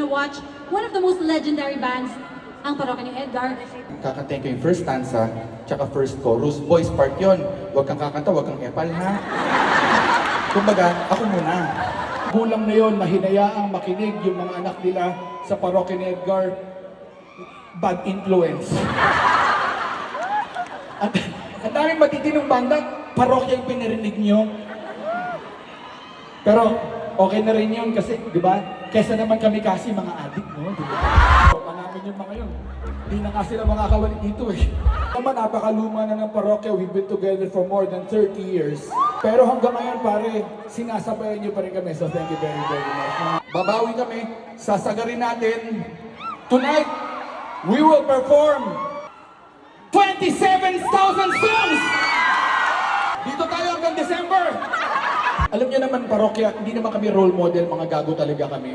gonna watch one of the most legendary bands, ang Parokya ni Edgar. Kakantayin ko yung first stanza, tsaka first chorus. Boys part yon. Huwag kang kakanta, huwag kang epal, ha? Kumbaga, ako muna. Gulang na yon na hinayaang makinig yung mga anak nila sa Parokya ni Edgar. Bad influence. Ang daming matitinong banda, parokya yung pinarinig nyo. Pero okay na rin yun kasi, di ba? Kesa naman kami kasi mga adik, no? Diba? Namin yung mga yun. Hindi na nga sila makakawalik dito eh. Naman, napakaluma na ng parokya. We've been together for more than 30 years. Pero hanggang ngayon, pare, sinasabayan nyo pa rin kami. So thank you very, very much. Babawi kami. Sasagarin natin. Tonight, we will perform 27,000 songs! Dito tayo hanggang December! Alam niyo naman, parokya, hindi naman kami role model, mga gago talaga kami.